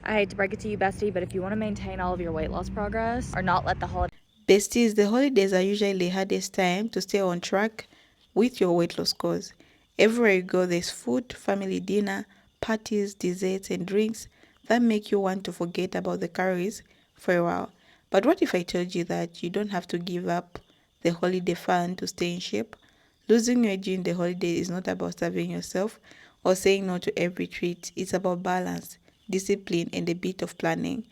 I hate to break it to you, bestie, but if you want to maintain all of your weight loss progress or not let the holiday. Besties, the holidays are usually the hardest time to stay on track with your weight loss goals. Everywhere you go, there's food, family dinner, parties, desserts, and drinks that make you want to forget about the calories for a while. But what if I told you that you don't have to give up the holiday fun to stay in shape? Losing weight during the holiday is not about starving yourself or saying no to every treat. It's about balance, discipline, and a bit of planning.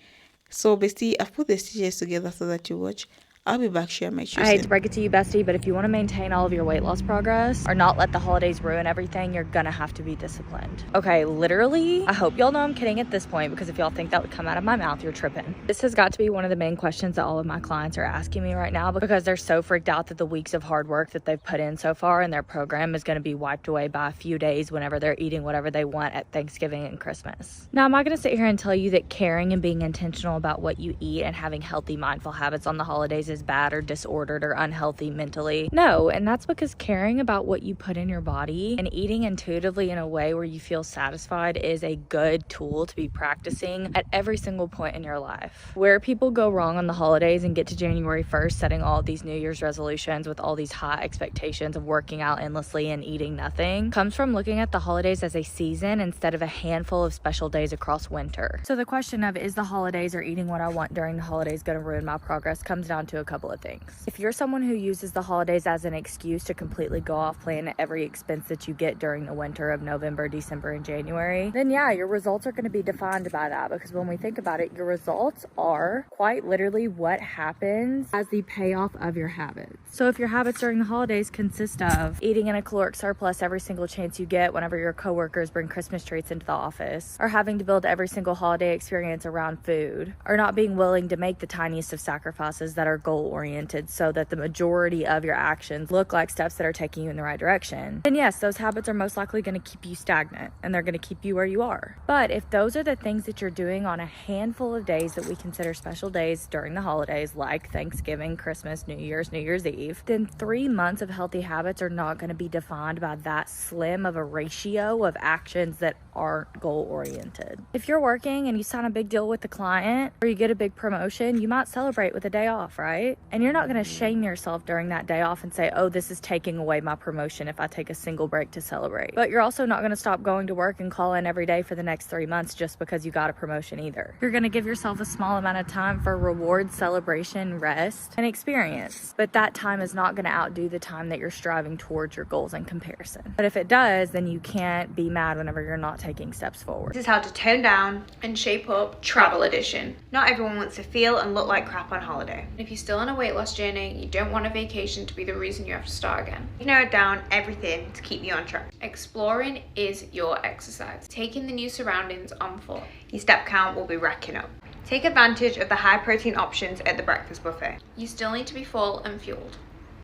So basically, I've put the stitches together so that you watch. I'll be back share my shoes. I hate to break it to you, bestie, but if you want to maintain all of your weight loss progress or not let the holidays ruin everything, you're gonna have to be disciplined. Okay, literally, I hope y'all know I'm kidding at this point, because if y'all think that would come out of my mouth, you're tripping. This has got to be one of the main questions that all of my clients are asking me right now, because they're so freaked out that the weeks of hard work that they've put in so far in their program is gonna be wiped away by a few days whenever they're eating whatever they want at Thanksgiving and Christmas. Now, I'm not gonna sit here and tell you that caring and being intentional about what you eat and having healthy, mindful habits on the holidays is bad or disordered or unhealthy mentally. No, and that's because caring about what you put in your body and eating intuitively in a way where you feel satisfied is a good tool to be practicing at every single point in your life. Where people go wrong on the holidays and get to January 1st setting all of these New Year's resolutions with all these high expectations of working out endlessly and eating nothing comes from looking at the holidays as a season instead of a handful of special days across winter. So the question of is the holidays or eating what I want during the holidays going to ruin my progress comes down to a couple of things. If you're someone who uses the holidays as an excuse to completely go off plan at every expense that you get during the winter of November, December, and January, then yeah, your results are going to be defined by that, because when we think about it, your results are quite literally what happens as the payoff of your habits. So if your habits during the holidays consist of eating in a caloric surplus every single chance you get whenever your coworkers bring Christmas treats into the office, or having to build every single holiday experience around food, or not being willing to make the tiniest of sacrifices that are goal oriented so that the majority of your actions look like steps that are taking you in the right direction, then yes, those habits are most likely going to keep you stagnant and they're going to keep you where you are. But if those are the things that you're doing on a handful of days that we consider special days during the holidays, like Thanksgiving, Christmas, New Year's Eve, then 3 months of healthy habits are not going to be defined by that slim of a ratio of actions that aren't goal oriented. If you're working and you sign a big deal with the client or you get a big promotion, you might celebrate with a day off, right? And you're not going to shame yourself during that day off and say, oh, this is taking away my promotion if I take a single break to celebrate. But you're also not going to stop going to work and call in every day for the next 3 months just because you got a promotion either. You're going to give yourself a small amount of time for reward, celebration, rest, and experience. But that time is not going to outdo the time that you're striving towards your goals in comparison. But if it does, then you can't be mad whenever you're not taking steps forward. This is how to tone down and shape up travel edition. Not everyone wants to feel and look like crap on holiday. If you're still on a weight loss journey, you don't want a vacation to be the reason you have to start again. You've narrowed down everything to keep you on track. Exploring is your exercise. Taking the new surroundings on foot. Your step count will be racking up. Take advantage of the high protein options at the breakfast buffet. You still need to be full and fueled.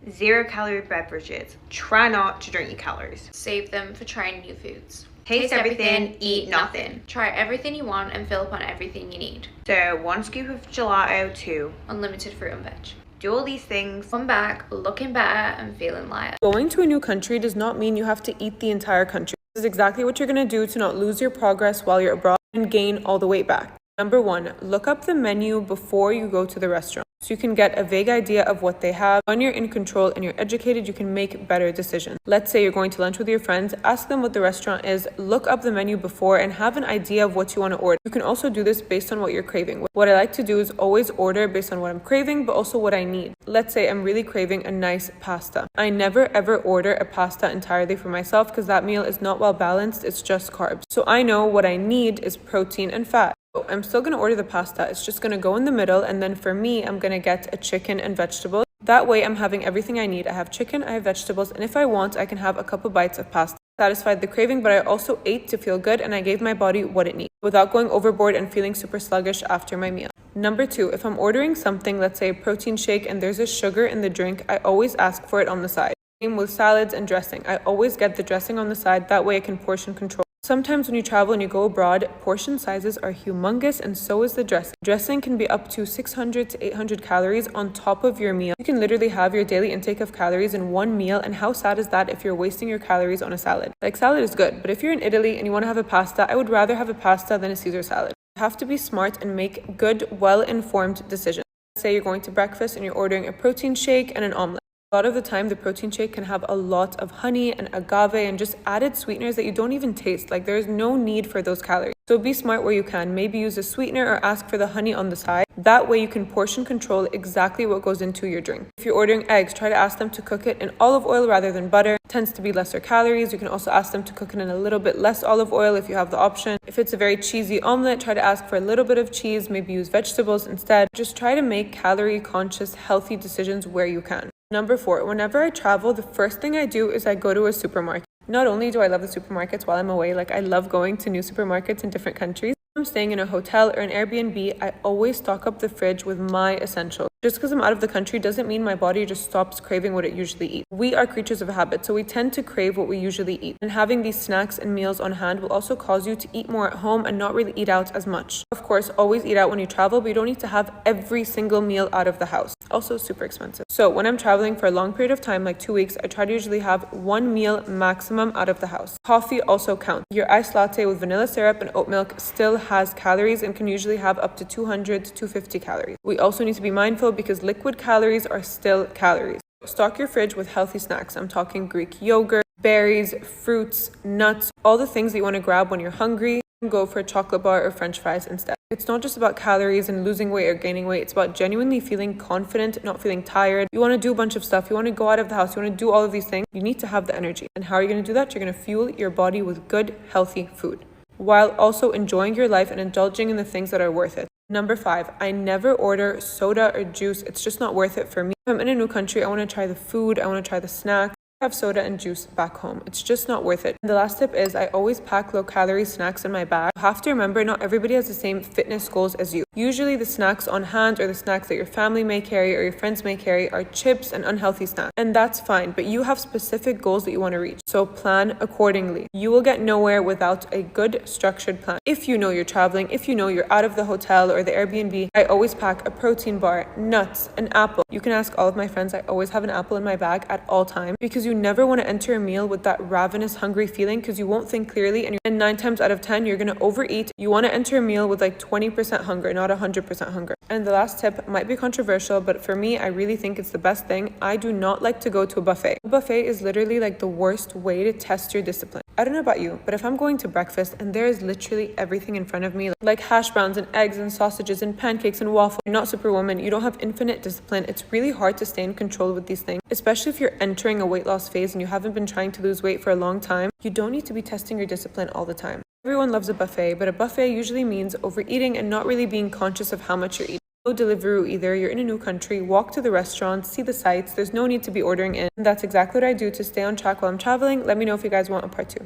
0-calorie beverages. Try not to drink your calories. Save them for trying new foods. Taste everything, eat nothing. Try everything you want and fill up on everything you need. So 1 scoop of gelato, 2 unlimited fruit and veg. Do all these things, come back looking better and feeling lighter. Going to a new country does not mean you have to eat the entire country. This is exactly what you're going to do to not lose your progress while you're abroad and gain all the weight back. Number 1, look up the menu before you go to the restaurant, so you can get a vague idea of what they have. When you're in control and you're educated, you can make better decisions. Let's say you're going to lunch with your friends, ask them what the restaurant is, look up the menu before, and have an idea of what you want to order. You can also do this based on what you're craving. What I like to do is always order based on what I'm craving, but also what I need. Let's say I'm really craving a nice pasta. I never ever order a pasta entirely for myself because that meal is not well balanced, it's just carbs. So I know what I need is protein and fat. I'm still going to order the pasta. It's just going to go in the middle, and then for me, I'm going to get a chicken and vegetables. That way, I'm having everything I need. I have chicken, I have vegetables, and if I want, I can have a couple bites of pasta. Satisfied the craving, but I also ate to feel good, and I gave my body what it needs without going overboard and feeling super sluggish after my meal. Number 2, if I'm ordering something, let's say a protein shake, and there's a sugar in the drink, I always ask for it on the side. Same with salads and dressing. I always get the dressing on the side. That way I can portion control. Sometimes when you travel and you go abroad, portion sizes are humongous, and so is the dressing. Dressing can be up to 600 to 800 calories on top of your meal. You can literally have your daily intake of calories in one meal, and how sad is that if you're wasting your calories on a salad? Like, salad is good, but if you're in Italy and you want to have a pasta, I would rather have a pasta than a Caesar salad. You have to be smart and make good, well-informed decisions. Say you're going to breakfast and you're ordering a protein shake and an omelet. A lot of the time, the protein shake can have a lot of honey and agave and just added sweeteners that you don't even taste. Like, there's no need for those calories. So be smart where you can. Maybe use a sweetener or ask for the honey on the side. That way you can portion control exactly what goes into your drink. If you're ordering eggs, try to ask them to cook it in olive oil rather than butter. It tends to be lesser calories. You can also ask them to cook it in a little bit less olive oil if you have the option. If it's a very cheesy omelet, try to ask for a little bit of cheese. Maybe use vegetables instead. Just try to make calorie conscious, healthy decisions where you can. Number 4, whenever I travel, the first thing I do is I go to a supermarket. Not only do I love the supermarkets while I'm away, like I love going to new supermarkets in different countries. If I'm staying in a hotel or an Airbnb, I always stock up the fridge with my essentials. Just because I'm out of the country doesn't mean my body just stops craving what it usually eats. We are creatures of habit, so we tend to crave what we usually eat. And having these snacks and meals on hand will also cause you to eat more at home and not really eat out as much. Of course, always eat out when you travel, but you don't need to have every single meal out of the house. Also super expensive. So when I'm traveling for a long period of time, like 2 weeks, I try to usually have 1 meal maximum out of the house. Coffee also counts. Your iced latte with vanilla syrup and oat milk still has calories and can usually have up to 200 to 250 calories. We also need to be mindful because liquid calories are still calories. Stock your fridge with healthy snacks. I'm talking Greek yogurt, berries, fruits, nuts, all the things that you want to grab when you're hungry. Go for a chocolate bar or french fries instead. It's not just about calories and losing weight or gaining weight. It's about genuinely feeling confident, not feeling tired. You want to do a bunch of stuff. You want to go out of the house. You want to do all of these things. You need to have the energy. And how are you going to do that? You're going to fuel your body with good, healthy food, while also enjoying your life and indulging in the things that are worth it. Number 5, I never order soda or juice. It's just not worth it for me. If I'm in a new country, I want to try the food. I want to try the snacks. Have soda and juice back home. It's just not worth it. And the last tip is I always pack low-calorie snacks in my bag. You have to remember, not everybody has the same fitness goals as you. Usually the snacks on hand or the snacks that your family may carry or your friends may carry are chips and unhealthy snacks. And that's fine, but you have specific goals that you want to reach. So plan accordingly. You will get nowhere without a good structured plan. If you know you're traveling, if you know you're out of the hotel or the Airbnb, I always pack a protein bar, nuts, an apple. You can ask all of my friends. I always have an apple in my bag at all times because you never want to enter a meal with that ravenous, hungry feeling because you won't think clearly, and 9 times out of 10, you're going to overeat. You want to enter a meal with like 20% hunger, not 100% hunger. And the last tip might be controversial, but for me, I really think it's the best thing. I do not like to go to a buffet. A buffet is literally like the worst way to test your discipline. I don't know about you, but if I'm going to breakfast and there is literally everything in front of me, like hash browns and eggs and sausages and pancakes and waffles, you're not Superwoman, you don't have infinite discipline. It's really hard to stay in control with these things, especially if you're entering a weight loss phase and you haven't been trying to lose weight for a long time. You don't need to be testing your discipline all the time. Everyone loves a buffet, but a buffet usually means overeating and not really being conscious of how much you're eating. No Deliveroo either. You're in a new country, walk to the restaurant, see the sights. There's no need to be ordering in. And that's exactly what I do to stay on track while I'm traveling. Let me know if you guys want a part 2.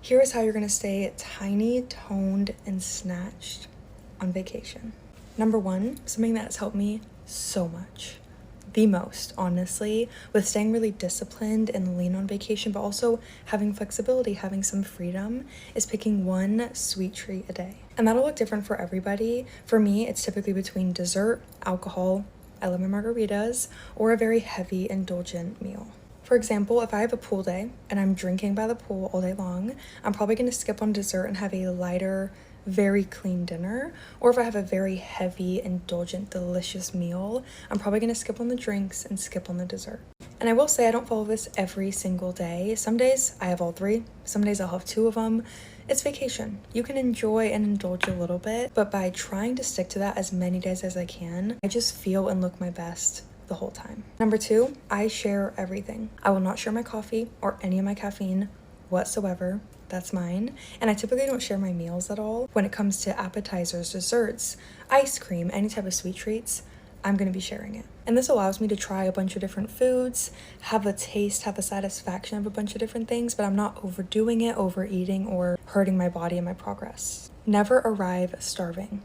Here is how you're gonna stay tiny, toned, and snatched on vacation. Number 1, something that has helped me so much, the most, honestly, with staying really disciplined and lean on vacation, but also having flexibility, having some freedom, is picking 1 sweet treat a day. And that'll look different for everybody. For me, it's typically between dessert, alcohol, I love my margaritas, or a very heavy, indulgent meal. For example, if I have a pool day and I'm drinking by the pool all day long, I'm probably going to skip on dessert and have a lighter, very clean dinner. Or if I have a very heavy, indulgent, delicious meal, I'm probably going to skip on the drinks and skip on the dessert. And I will say I don't follow this every single day. Some days I have all 3. Some days I'll have 2 of them. It's vacation. You can enjoy and indulge a little bit, but by trying to stick to that as many days as I can, I just feel and look my best the whole time. Number 2, I share everything. I will not share my coffee or any of my caffeine whatsoever. That's mine. And I typically don't share my meals at all. When it comes to appetizers, desserts, ice cream, any type of sweet treats, I'm going to be sharing it. And this allows me to try a bunch of different foods, have a taste, have a satisfaction of a bunch of different things, but I'm not overdoing it, overeating, or hurting my body and my progress. Never arrive starving.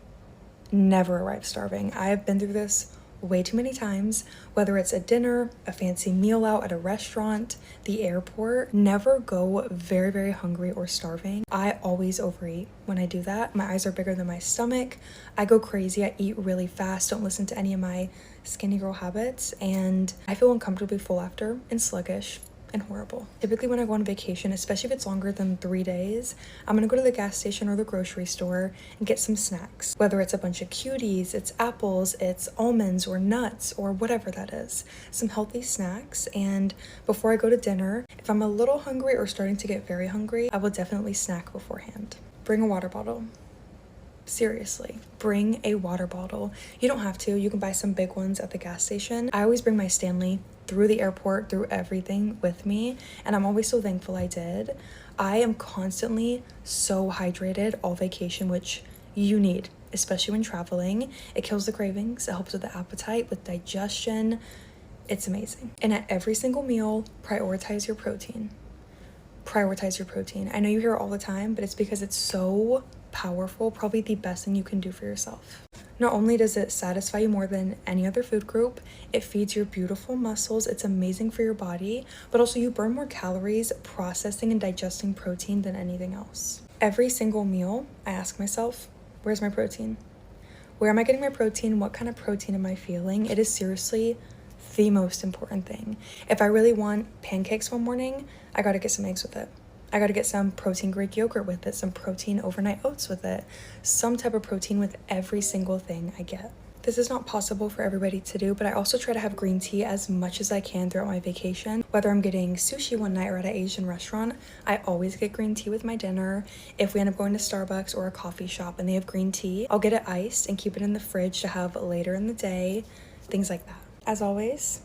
Never arrive starving. I have been through this way too many times, whether it's a dinner, a fancy meal out at a restaurant, the airport. Never go very, very hungry or starving. I always overeat when I do that. My eyes are bigger than my stomach. I go crazy. I eat really fast, don't listen to any of my skinny girl habits, and I feel uncomfortably full after and sluggish. and horrible. Typically when I go on vacation, especially if it's longer than 3 days, I'm gonna go to the gas station or the grocery store and get some snacks. Whether it's a bunch of cuties, it's apples, it's almonds or nuts or whatever that is. Some healthy snacks. And before I go to dinner, if I'm a little hungry or starting to get very hungry, I will definitely snack beforehand. Bring a water bottle. Seriously, bring a water bottle. You don't have to, you can buy some big ones at the gas station. I always bring my Stanley through the airport, through everything with me, and I'm always so thankful I did. I am constantly so hydrated all vacation, which you need, especially when traveling. It kills the cravings, it helps with the appetite, with digestion. It's amazing. And at every single meal, prioritize your protein. Prioritize your protein. I know you hear it all the time, but it's because it's so powerful, probably the best thing you can do for yourself. Not only does it satisfy you more than any other food group, it feeds your beautiful muscles, it's amazing for your body, but also you burn more calories processing and digesting protein than anything else. Every single meal, I ask myself, where's my protein? Where am I getting my protein? What kind of protein am I feeling? It is seriously the most important thing. If I really want pancakes one morning, I gotta get some eggs with it. I gotta get some protein Greek yogurt with it, some protein overnight oats with it, some type of protein with every single thing I get. This is not possible for everybody to do, but I also try to have green tea as much as I can throughout my vacation. Whether I'm getting sushi one night or at an Asian restaurant, I always get green tea with my dinner. If we end up going to Starbucks or a coffee shop and they have green tea, I'll get it iced and keep it in the fridge to have later in the day, things like that. As always,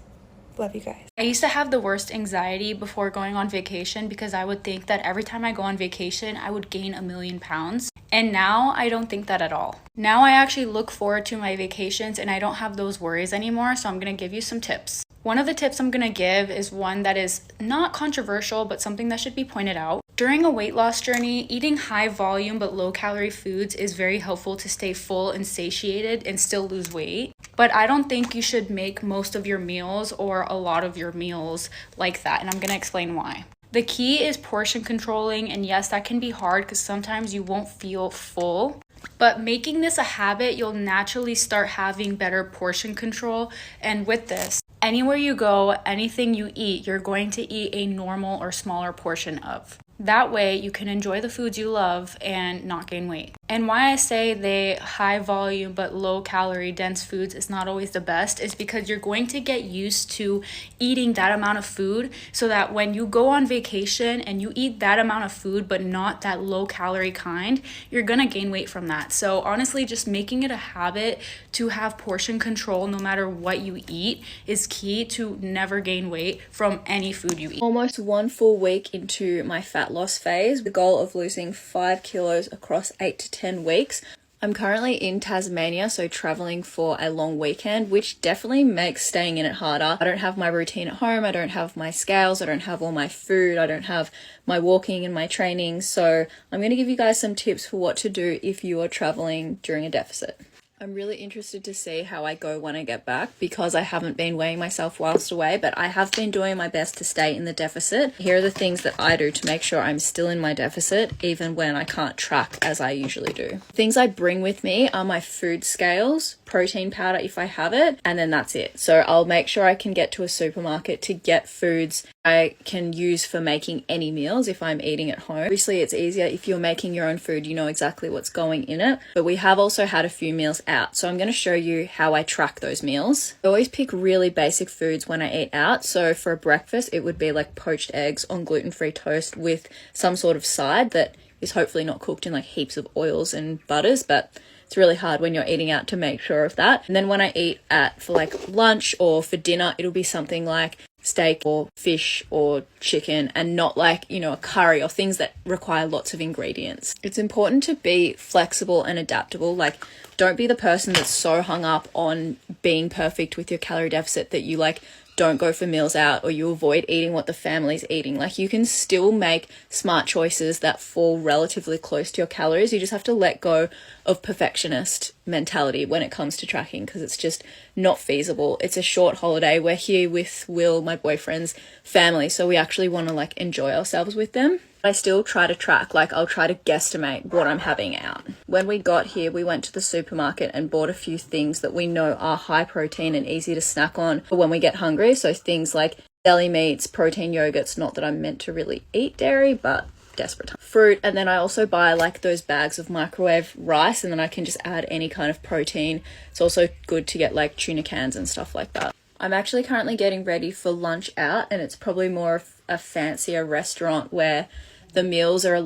love you guys. I used to have the worst anxiety before going on vacation because I would think that every time I go on vacation, I would gain 1,000,000 pounds. And now I don't think that at all. Now I actually look forward to my vacations and I don't have those worries anymore. So I'm going to give you some tips. One of the tips I'm going to give is one that is not controversial, but something that should be pointed out. During a weight loss journey, eating high volume but low calorie foods is very helpful to stay full and satiated and still lose weight. But I don't think you should make most of your meals or a lot of your meals like that, and I'm going to explain why. The key is portion controlling, and yes, that can be hard because sometimes you won't feel full. But making this a habit, you'll naturally start having better portion control. And with this, anywhere you go, anything you eat, you're going to eat a normal or smaller portion of. That way you can enjoy the foods you love and not gain weight. And why I say the high volume but low calorie dense foods is not always the best is because you're going to get used to eating that amount of food, so that when you go on vacation and you eat that amount of food but not that low calorie kind, you're gonna gain weight from that. So honestly, just making it a habit to have portion control no matter what you eat is key to never gain weight from any food you eat. Almost 1 full week into my fat loss phase, the goal of losing 5 kilos across 8 to 10 weeks. I'm currently in Tasmania, so traveling for a long weekend, which definitely makes staying in it harder. I don't have my routine at home, I don't have my scales, I don't have all my food, I don't have my walking and my training. So I'm going to give you guys some tips for what to do if you are traveling during a deficit. I'm really interested to see how I go when I get back because I haven't been weighing myself whilst away, but I have been doing my best to stay in the deficit. Here are the things that I do to make sure I'm still in my deficit, even when I can't track as I usually do. Things I bring with me are my food scales, protein powder if I have it, and then that's it. So I'll make sure I can get to a supermarket to get foods I can use for making any meals if I'm eating at home. Obviously, it's easier if you're making your own food, you know exactly what's going in it, but we have also had a few meals out. So I'm going to show you how I track those meals. I always pick really basic foods when I eat out. So for breakfast, it would be like poached eggs on gluten-free toast with some sort of side that is hopefully not cooked in like heaps of oils and butters, but it's really hard when you're eating out to make sure of that. And then when I eat for like lunch or for dinner, it'll be something like steak or fish or chicken, and not like, you know, a curry or things that require lots of ingredients. It's important to be flexible and adaptable. Like, don't be the person that's so hung up on being perfect with your calorie deficit that you like don't go for meals out or you avoid eating what the family's eating. Like, you can still make smart choices that fall relatively close to your calories. You just have to let go of perfectionist mentality when it comes to tracking, because it's just not feasible. It's a short holiday. We're here with Will, my boyfriend's family, so we actually want to like enjoy ourselves with them. I still try to track, like I'll try to guesstimate what I'm having out. When we got here, we went to the supermarket and bought a few things that we know are high protein and easy to snack on for when we get hungry. So things like deli meats, protein yogurts, not that I'm meant to really eat dairy, but desperate time. Fruit, and then I also buy like those bags of microwave rice, and then I can just add any kind of protein. It's also good to get like tuna cans and stuff like that. I'm actually currently getting ready for lunch out, and it's probably more of a fancier restaurant where the meals are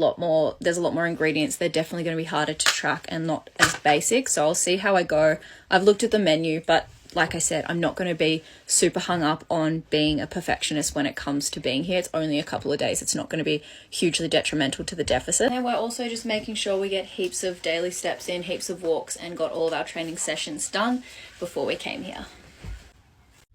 there's a lot more ingredients. They're definitely going to be harder to track and not as basic, so I'll see how I go. I've looked at the menu, but like I said, I'm not going to be super hung up on being a perfectionist when it comes to being here. It's only a couple of days. It's not going to be hugely detrimental to the deficit. And we're also just making sure we get heaps of daily steps in, heaps of walks, and got all of our training sessions done before we came here.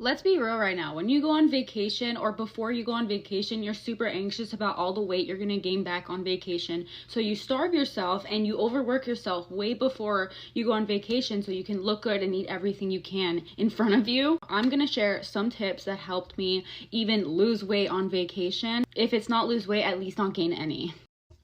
Let's be real right now. When you go on vacation or before you go on vacation, you're super anxious about all the weight you're going to gain back on vacation. So you starve yourself and you overwork yourself way before you go on vacation so you can look good and eat everything you can in front of you. I'm going to share some tips that helped me even lose weight on vacation. If it's not lose weight, at least not gain any.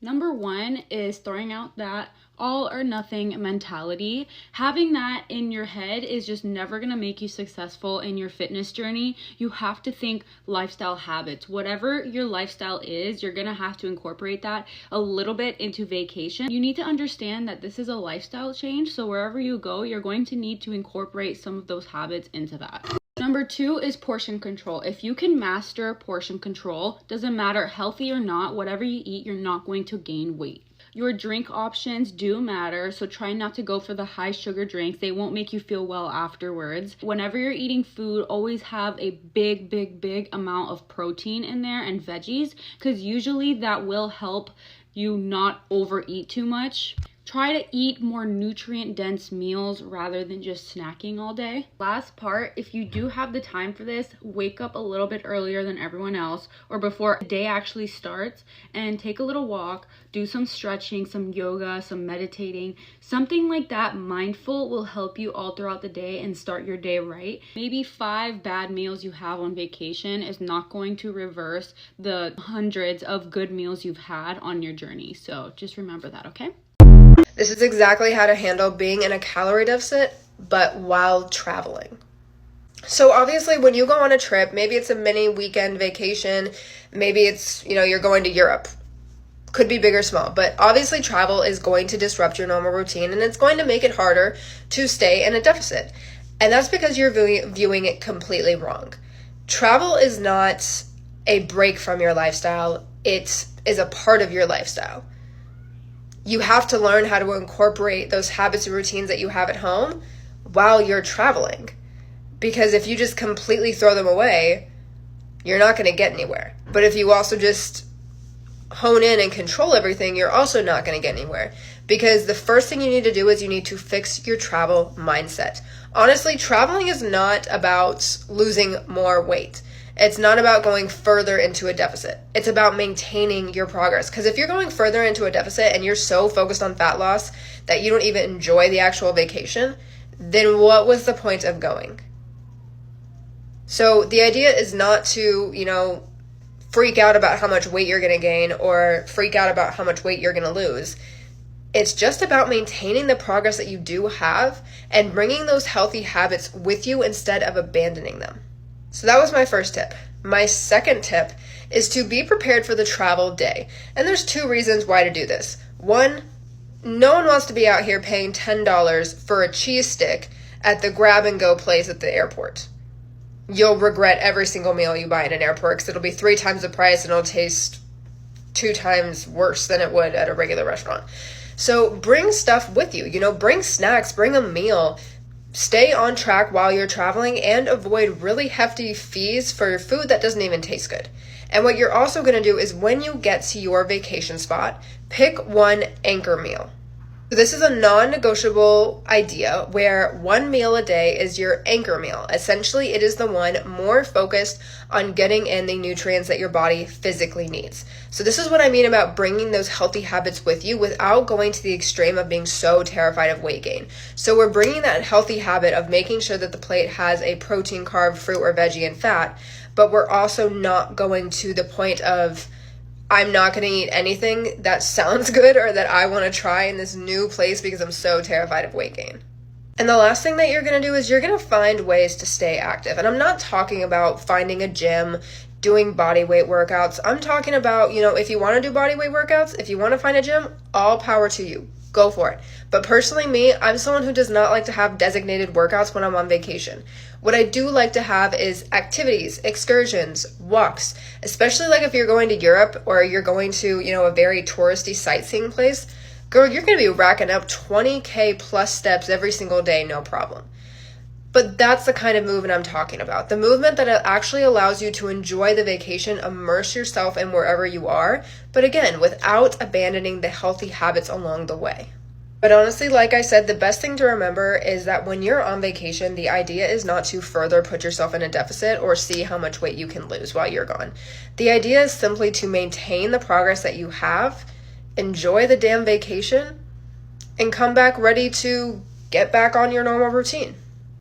Number one is throwing out that all or nothing mentality. Having that in your head is just never going to make you successful in your fitness journey. You have to think lifestyle habits. Whatever your lifestyle is, you're going to have to incorporate that a little bit into vacation. You need to understand that this is a lifestyle change, so wherever you go, you're going to need to incorporate some of those habits into that. Number two is portion control. If you can master portion control, doesn't matter healthy or not, whatever you eat, you're not going to gain weight. Your drink options do matter, so try not to go for the high sugar drinks. They won't make you feel well afterwards. Whenever you're eating food, always have a big amount of protein in there and veggies, because usually that will help you not overeat too much. Try to eat more nutrient-dense meals rather than just snacking all day. Last part, if you do have the time for this, wake up a little bit earlier than everyone else or before the day actually starts and take a little walk, do some stretching, some yoga, some meditating. Something like that mindful will help you all throughout the day and start your day right. Maybe 5 bad meals you have on vacation is not going to reverse the hundreds of good meals you've had on your journey. So just remember that, okay? This is exactly how to handle being in a calorie deficit, but while traveling. So obviously when you go on a trip, maybe it's a mini weekend vacation, maybe it's, you're going to Europe. Could be big or small, but obviously travel is going to disrupt your normal routine and it's going to make it harder to stay in a deficit. And that's because you're viewing it completely wrong. Travel is not a break from your lifestyle. It is a part of your lifestyle. You have to learn how to incorporate those habits and routines that you have at home while you're traveling. Because if you just completely throw them away, you're not going to get anywhere. But if you also just hone in and control everything, you're also not going to get anywhere. Because the first thing you need to do is you need to fix your travel mindset. Honestly, traveling is not about losing more weight. It's not about going further into a deficit. It's about maintaining your progress. Because if you're going further into a deficit and you're so focused on fat loss that you don't even enjoy the actual vacation, then what was the point of going? So the idea is not to, freak out about how much weight you're going to gain or freak out about how much weight you're going to lose. It's just about maintaining the progress that you do have and bringing those healthy habits with you instead of abandoning them. So that was my first tip. My second tip is to be prepared for the travel day. And there's 2 reasons why to do this. 1, no one wants to be out here paying $10 for a cheese stick at the grab and go place at the airport. You'll regret every single meal you buy in an airport because it'll be 3 times the price and it'll taste 2 times worse than it would at a regular restaurant. So bring stuff with you, bring snacks, bring a meal. Stay on track while you're traveling and avoid really hefty fees for food that doesn't even taste good. And what you're also going to do is when you get to your vacation spot, pick one anchor meal. So this is a non-negotiable idea where 1 meal a day is your anchor meal. Essentially, it is the one more focused on getting in the nutrients that your body physically needs. So this is what I mean about bringing those healthy habits with you without going to the extreme of being so terrified of weight gain. So we're bringing that healthy habit of making sure that the plate has a protein, carb, fruit, or veggie, and fat, but we're also not going to the point of I'm not going to eat anything that sounds good or that I want to try in this new place because I'm so terrified of weight gain. And the last thing that you're going to do is you're going to find ways to stay active. And I'm not talking about finding a gym, doing body weight workouts. I'm talking about, if you want to do body weight workouts, if you want to find a gym, all power to you. Go for it. But personally, me, I'm someone who does not like to have designated workouts when I'm on vacation. What I do like to have is activities, excursions, walks, especially like if you're going to Europe or you're going to, a very touristy sightseeing place. Girl, you're going to be racking up 20K plus steps every single day, no problem. But that's the kind of movement I'm talking about. The movement that actually allows you to enjoy the vacation, immerse yourself in wherever you are, but again, without abandoning the healthy habits along the way. But honestly, like I said, the best thing to remember is that when you're on vacation, the idea is not to further put yourself in a deficit or see how much weight you can lose while you're gone. The idea is simply to maintain the progress that you have, enjoy the damn vacation, and come back ready to get back on your normal routine.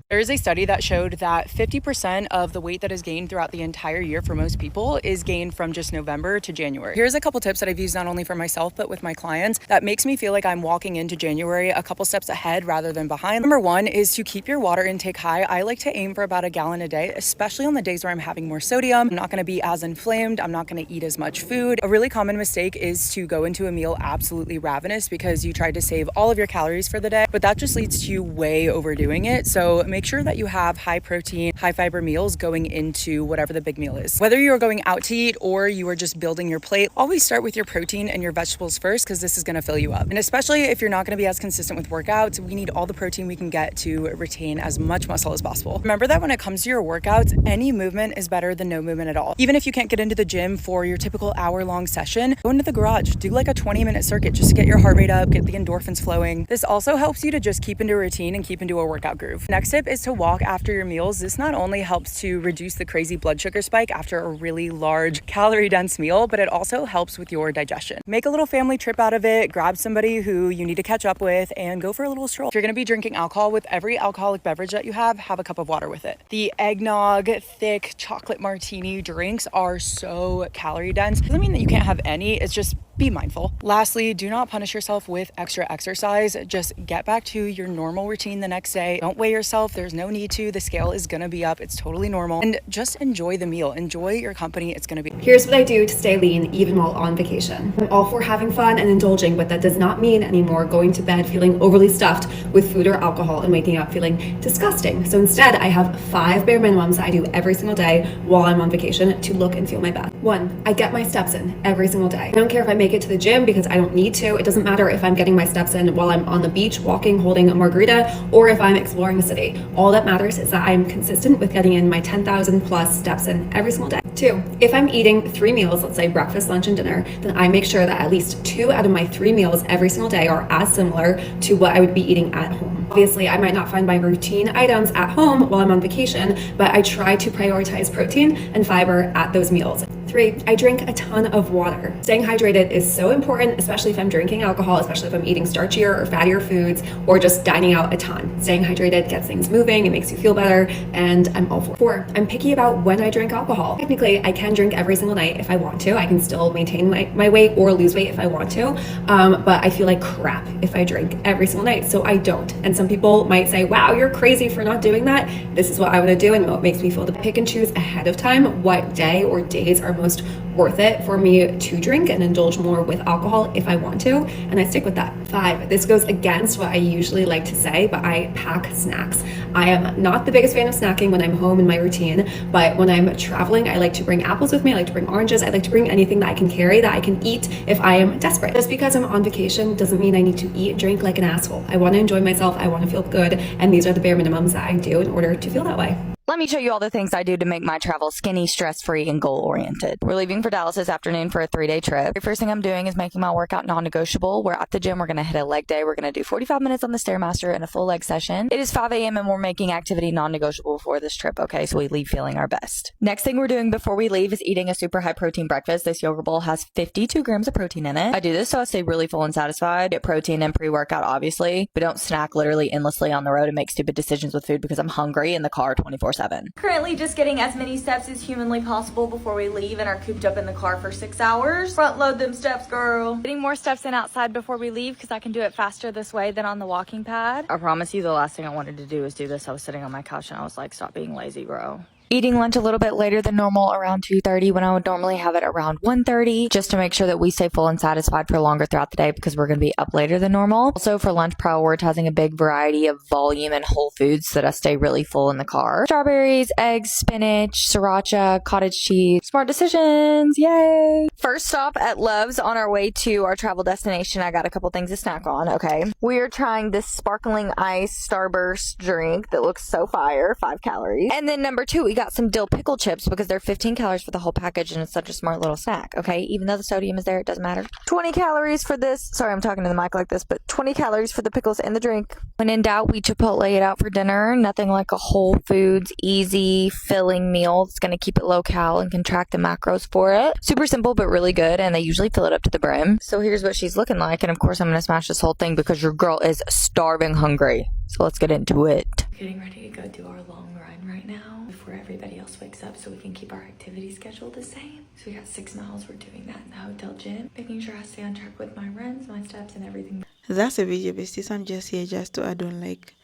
There is a study that showed that 50% of the weight that is gained throughout the entire year for most people is gained from just November to January. Here's a couple tips that I've used not only for myself, but with my clients that makes me feel like I'm walking into January a couple steps ahead rather than behind. Number one is to keep your water intake high. I like to aim for about a gallon a day, especially on the days where I'm having more sodium. I'm not going to be as inflamed. I'm not going to eat as much food. A really common mistake is to go into a meal absolutely ravenous because you tried to save all of your calories for the day, but that just leads to you way overdoing it. So make sure that you have high protein, high fiber meals going into whatever the big meal is. Whether you are going out to eat or you are just building your plate, always start with your protein and your vegetables first because this is going to fill you up. And especially if you're not going to be as consistent with workouts, we need all the protein we can get to retain as much muscle as possible. Remember that when it comes to your workouts, any movement is better than no movement at all. Even if you can't get into the gym for your typical hour-long session, go into the garage, do like a 20-minute circuit just to get your heart rate up, get the endorphins flowing. This also helps you to just keep into a routine and keep into a workout groove. Next tip is to walk after your meals. This not only helps to reduce the crazy blood sugar spike after a really large calorie dense meal, but it also helps with your digestion. Make a little family trip out of it, grab somebody who you need to catch up with and go for a little stroll. If you're going to be drinking alcohol, with every alcoholic beverage that you have a cup of water with it. The eggnog, thick chocolate martini drinks are so calorie dense. Doesn't mean that you can't have any, it's just be mindful. Lastly, do not punish yourself with extra exercise. Just get back to your normal routine the next day. Don't weigh yourself. There's no need to. The scale is gonna be up. It's totally normal. And just enjoy the meal. Enjoy your company. It's gonna be. Here's what I do to stay lean even while on vacation. I'm all for having fun and indulging, but that does not mean anymore going to bed feeling overly stuffed with food or alcohol and waking up feeling disgusting. So instead, I have 5 bare minimums I do every single day while I'm on vacation to look and feel my best. 1, I get my steps in every single day. I don't care if I make it to the gym because I don't need to. It doesn't matter if I'm getting my steps in while I'm on the beach walking, holding a margarita, or if I'm exploring the city. All that matters is that I'm consistent with getting in my 10,000 plus steps in every single day. 2, if I'm eating 3 meals, let's say breakfast, lunch, and dinner, then I make sure that at least 2 out of my 3 meals every single day are as similar to what I would be eating at home. Obviously, I might not find my routine items at home while I'm on vacation, but I try to prioritize protein and fiber at those meals. 3, I drink a ton of water. Staying hydrated is so important, especially if I'm drinking alcohol, especially if I'm eating starchier or fattier foods, or just dining out a ton. Staying hydrated gets things moving, it makes you feel better, and I'm all for it. 4, I'm picky about when I drink alcohol. Technically, I can drink every single night if I want to. I can still maintain my weight or lose weight if I want to, but I feel like crap if I drink every single night, so I don't. And some people might say, wow, you're crazy for not doing that. This is what I want to do and what makes me feel to pick and choose ahead of time what day or days are most worth it for me to drink and indulge more with alcohol if I want to, and I stick with that. 5, this goes against what I usually like to say, but I pack snacks. I am not the biggest fan of snacking when I'm home in my routine, but when I'm traveling, I like to bring apples with me, I like to bring oranges, I like to bring anything that I can carry that I can eat if I am desperate. Just because I'm on vacation doesn't mean I need to eat and drink like an asshole. I want to enjoy myself, I want to feel good, and these are the bare minimums that I do in order to feel that way. Let me show you all the things I do to make my travel skinny, stress-free, and goal-oriented. We're leaving for Dallas this afternoon for a 3-day trip. The first thing I'm doing is making my workout non-negotiable. We're at the gym. We're going to hit a leg day. We're going to do 45 minutes on the Stairmaster and a full leg session. It is 5 a.m. and we're making activity non-negotiable for this trip, okay? So we leave feeling our best. Next thing we're doing before we leave is eating a super high-protein breakfast. This yogurt bowl has 52 grams of protein in it. I do this so I stay really full and satisfied. Get protein and pre-workout, obviously, but don't snack literally endlessly on the road and make stupid decisions with food because I'm hungry in the car 24/7. Currently just getting as many steps as humanly possible before we leave and are cooped up in the car for 6 hours. Front load them steps, girl. Getting more steps in outside before we leave because I can do it faster this way than on the walking pad. I promise you the last thing I wanted to do was do this. I was sitting on my couch and I was like, stop being lazy, bro. Eating lunch a little bit later than normal, around 2:30, when I would normally have it around 1:30, just to make sure that we stay full and satisfied for longer throughout the day because we're going to be up later than normal. Also for lunch, prioritizing a big variety of volume and whole foods so that I stay really full in the car. Strawberries, eggs, spinach, sriracha, cottage cheese. Smart decisions, yay! First stop at Love's on our way to our travel destination. I got a couple things to snack on, okay? We're trying this sparkling ice Starburst drink that looks so fire, 5 calories. And then number 2, we got some dill pickle chips because they're 15 calories for the whole package and it's such a smart little snack, okay? Even though the sodium is there, it doesn't matter. 20 calories for this. Sorry, I'm talking to the mic like this, but 20 calories for the pickles and the drink. When in doubt, we Chipotle it out for dinner. Nothing like a Whole Foods, easy, filling meal. It's going to keep it low cal and contract the macros for it. Super simple, but really good, and they usually fill it up to the brim. So here's what she's looking like, and of course I'm going to smash this whole thing because your girl is starving hungry. So let's get into it. Getting ready to go do our long run right now before everybody else wakes up so we can keep our activity schedule the same. So we got 6 miles. We're doing that in the hotel gym, making sure I stay on track with my runs, my steps, and everything. That's a video, besties. I'm just here just to add on like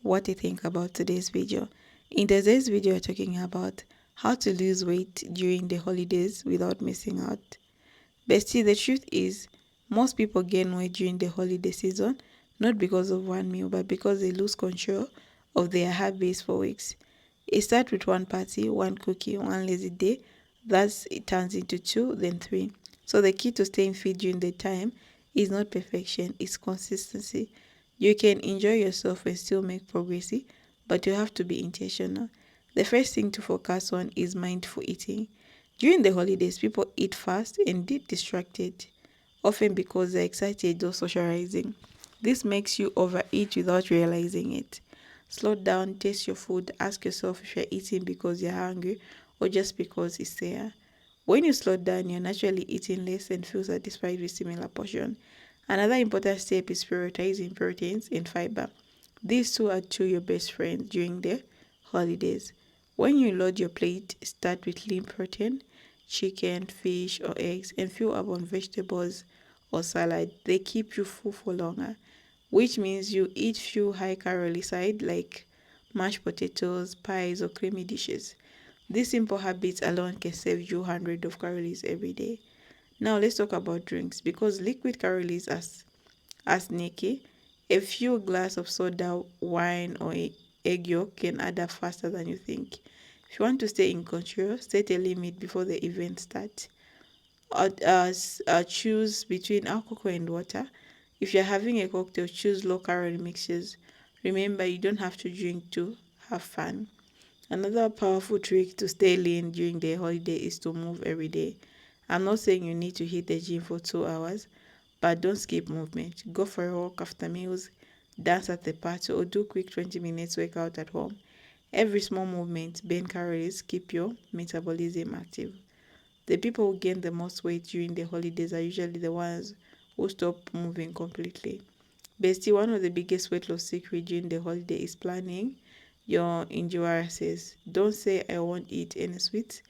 what you think about today's video. In today's video, we're talking about how to lose weight during the holidays without missing out. Bestie, the truth is, most people gain weight during the holiday season, not because of one meal, but because they lose control of their habits for weeks. It starts with one party, one cookie, one lazy day. Thus, it turns into 2, then 3. So the key to staying fit during the time is not perfection, it's consistency. You can enjoy yourself and still make progress, but you have to be intentional. The first thing to focus on is mindful eating. During the holidays, people eat fast and get distracted, often because they're excited or socializing. This makes you overeat without realizing it. Slow down, taste your food, ask yourself if you're eating because you're hungry or just because it's there. When you slow down, you're naturally eating less and feel satisfied with similar portion. Another important step is prioritizing proteins and fiber. These two are two your best friends during the holidays. When you load your plate, start with lean protein, chicken, fish, or eggs, and fill up on vegetables or salad. They keep you full for longer, which means you eat few high-calorie side like mashed potatoes, pies, or creamy dishes. These simple habits alone can save you hundreds of calories every day. Now let's talk about drinks because liquid calories are sneaky. A few glass of soda, wine, or egg yolk can add up faster than you think. If you want to stay in control, set a limit before the event starts. Choose between alcohol and water. If you're having a cocktail, choose low calorie mixes. Remember, you don't have to drink to have fun. Another powerful trick to stay lean during the holiday is to move every day. I'm not saying you need to hit the gym for 2 hours, but don't skip movement. Go for a walk after meals, dance at the party, or do quick 20 minutes workout at home. Every small movement burn calories, keep your metabolism active. The people who gain the most weight during the holidays are usually the ones who stop moving completely. Bestie, one of the biggest weight loss secrets during the holiday is planning your endurances. Don't say I won't eat any sweets.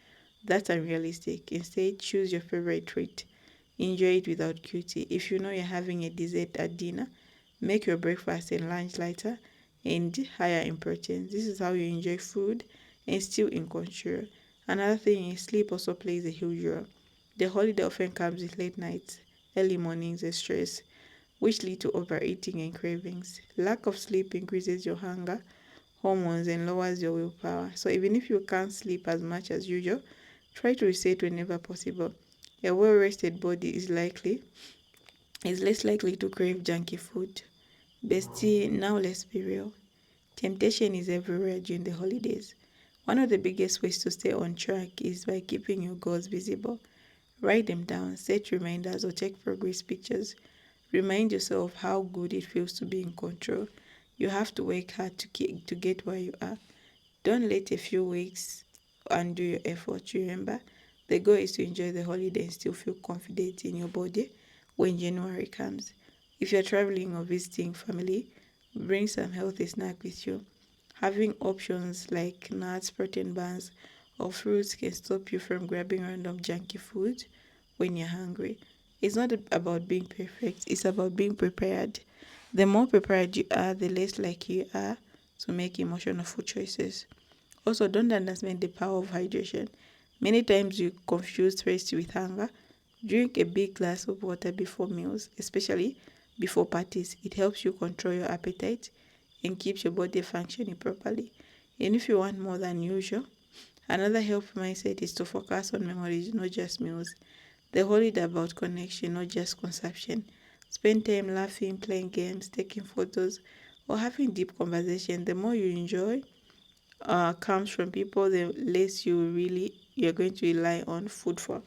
That's unrealistic. Instead, choose your favorite treat. Enjoy it without guilty. If you know you're having a dessert at dinner, make your breakfast and lunch lighter and higher in protein. This is how you enjoy food and still in control. Another thing is sleep also plays a huge role. The holiday often comes with late nights, early mornings, and stress, which lead to overeating and cravings. Lack of sleep increases your hunger hormones and lowers your willpower. So even if you can't sleep as much as usual, try to reset whenever possible. A well-rested body is less likely to crave junky food. Bestie, now let's be real. Temptation is everywhere during the holidays. One of the biggest ways to stay on track is by keeping your goals visible. Write them down, set reminders, or take progress pictures. Remind yourself how good it feels to be in control. You have to work hard to get where you are. Don't let a few weeks undo your efforts. Remember, the goal is to enjoy the holiday and still feel confident in your body when January comes. If you're traveling or visiting family, bring some healthy snack with you. Having options like nuts, protein bars, or fruits can stop you from grabbing random junky food when you're hungry. It's not about being perfect, it's about being prepared. The more prepared you are, the less likely you are to make emotional food choices. Also, don't underestimate the power of hydration. Many times you confuse thirst with hunger. Drink a big glass of water before meals, especially before parties. It helps you control your appetite and keeps your body functioning properly. And if you want more than usual, another helpful mindset is to focus on memories, not just meals. The whole is about connection, not just consumption. Spend time laughing, playing games, taking photos, or having deep conversation. The more you enjoy comes from people, the less you're going to rely on food for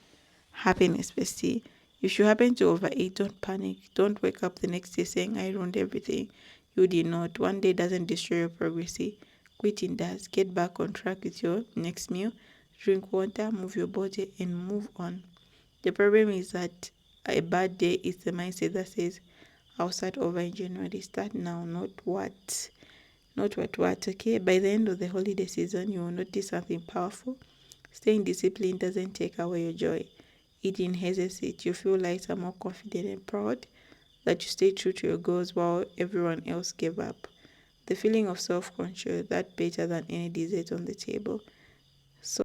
happiness. Bestie, if you happen to overeat, don't panic. Don't wake up the next day saying I ruined everything. You did not. One day doesn't destroy your progress. Quitting does. Get back on track with your next meal. Drink water, move your body, and move on. The problem is that a bad day is the mindset that says, I'll start over in January. Start now, not what. Not what, okay? By the end of the holiday season, you will notice something powerful. Staying disciplined doesn't take away your joy. It enhances it. You feel lighter, more confident, and proud that you stay true to your goals while everyone else gave up. The feeling of self-control, that better than any dessert on the table.